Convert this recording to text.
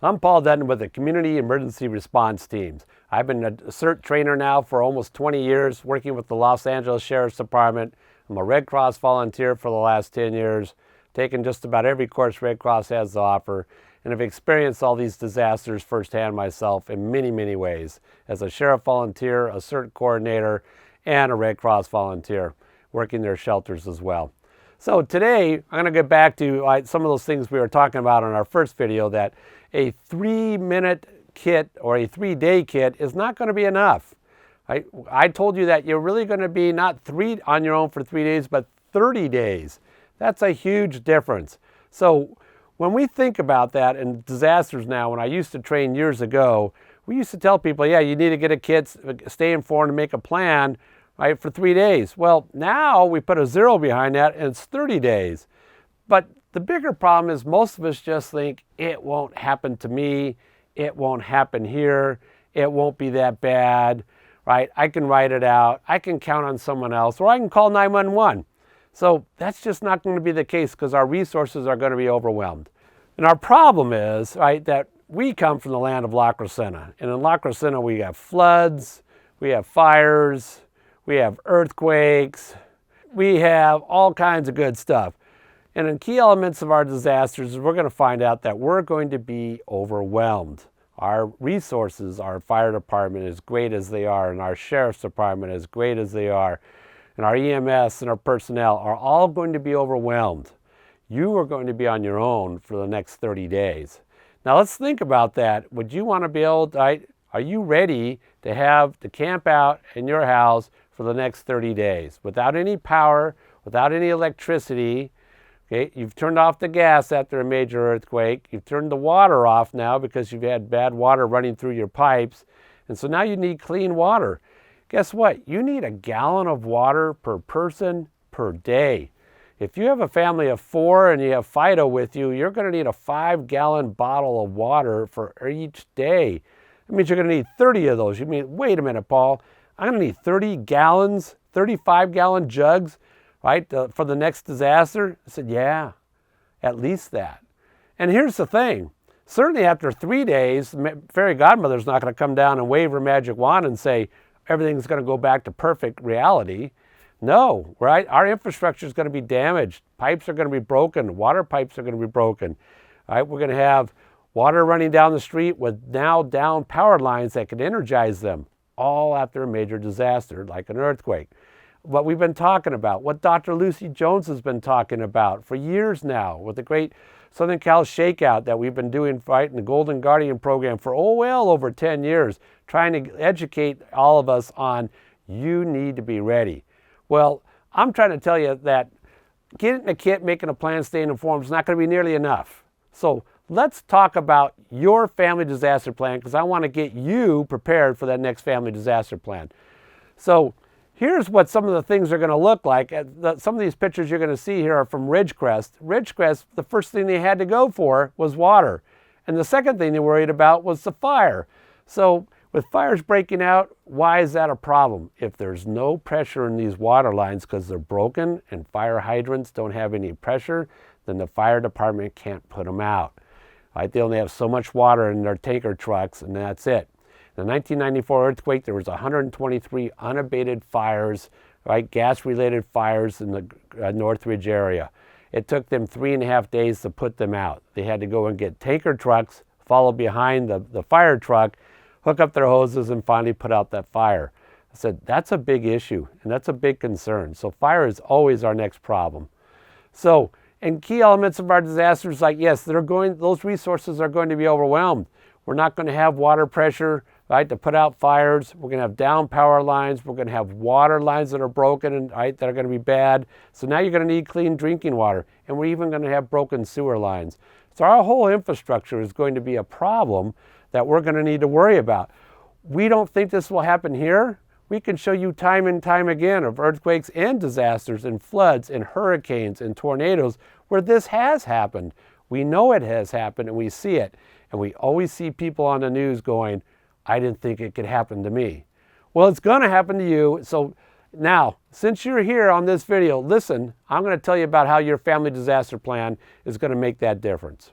I'm Paul Dutton with the Community Emergency Response Teams. I've been a CERT trainer now for almost 20 years, working with the Los Angeles Sheriff's Department. I'm a Red Cross volunteer for the last 10 years, taken just about every course Red Cross has to offer, and have experienced all these disasters firsthand myself in many, many ways, as a sheriff volunteer, a CERT coordinator, and a Red Cross volunteer, working their shelters as well. So today, I'm going to get back to some of those things we were talking about in our first video, that a 3-minute kit or a 3-day kit is not going to be enough. I told you that you're really going to be not on your own for 3 days, but 30 days. That's a huge difference. So when we think about that in disasters now, when I used to train years ago, we used to tell people, yeah, you need to get a kit, stay informed, and make a plan, right, for 3 days. Well, now we put a 0 behind that and it's 30 days. But the bigger problem is most of us just think it won't happen to me, it won't happen here, it won't be that bad, right? I can write it out, I can count on someone else, or I can call 911. So that's just not going to be the case because our resources are going to be overwhelmed. And our problem is, right, that we come from the land of La Crescenta. And in La Crescenta we have floods, we have fires, we have earthquakes, we have all kinds of good stuff. And in key elements of our disasters, we're going to find out that we're going to be overwhelmed. Our resources, our fire department, as great as they are, and our sheriff's department, as great as they are, and our EMS and our personnel are all going to be overwhelmed. You are going to be on your own for the next 30 days. Now let's think about that. Would you want to be able to, are you ready to camp out in your house for the next 30 days without any power, without any electricity? Okay, you've turned off the gas after a major earthquake. You've turned the water off now because you've had bad water running through your pipes. And so now you need clean water. Guess what? You need a gallon of water per person per day. If you have a family of 4 and you have Fido with you, you're going to need a 5-gallon bottle of water for each day. That means you're going to need 30 of those. You mean, wait a minute, Paul, I'm going to need 30 gallons, 35-gallon jugs, right, for the next disaster? I said, yeah, at least that. And here's the thing. Certainly after 3 days, the fairy godmother's not going to come down and wave her magic wand and say, everything's going to go back to perfect reality. No, right? Our infrastructure is going to be damaged. Pipes are going to be broken. Water pipes are going to be broken. Right? We're going to have water running down the street with now down power lines that can energize them, all after a major disaster like an earthquake. What we've been talking about, what Dr. Lucy Jones has been talking about for years now with the great Southern Cal Shakeout that we've been doing, right, in the Golden Guardian program for well over 10 years, trying to educate all of us on you need to be ready. Well, I'm trying to tell you that getting a kit, making a plan, staying informed is not going to be nearly enough. So let's talk about your family disaster plan, because I want to get you prepared for that next family disaster plan. So here's what some of the things are going to look like. Some of these pictures you're going to see here are from Ridgecrest. Ridgecrest, the first thing they had to go for was water. And the second thing they worried about was the fire. So with fires breaking out, why is that a problem? If there's no pressure in these water lines because they're broken and fire hydrants don't have any pressure, then the fire department can't put them out. Right? They only have so much water in their tanker trucks, and that's it. In the 1994 earthquake, there was 123 unabated fires, right, gas-related fires in the Northridge area. It took them 3.5 days to put them out. They had to go and get tanker trucks, follow behind the fire truck, hook up their hoses, and finally put out that fire. I said, that's a big issue, and that's a big concern. So fire is always our next problem. So, and key elements of our disasters, like, yes, those resources are going to be overwhelmed. We're not going to have water pressure, right, to put out fires. We're going to have down power lines. We're going to have water lines that are broken and, right, that are going to be bad. So now you're going to need clean drinking water. And we're even going to have broken sewer lines. So our whole infrastructure is going to be a problem that we're going to need to worry about. We don't think this will happen here. We can show you time and time again of earthquakes and disasters and floods and hurricanes and tornadoes where this has happened. We know it has happened and we see it. And we always see people on the news going, I didn't think it could happen to me. Well, it's going to happen to you. So now, since you're here on this video, listen, I'm going to tell you about how your family disaster plan is going to make that difference.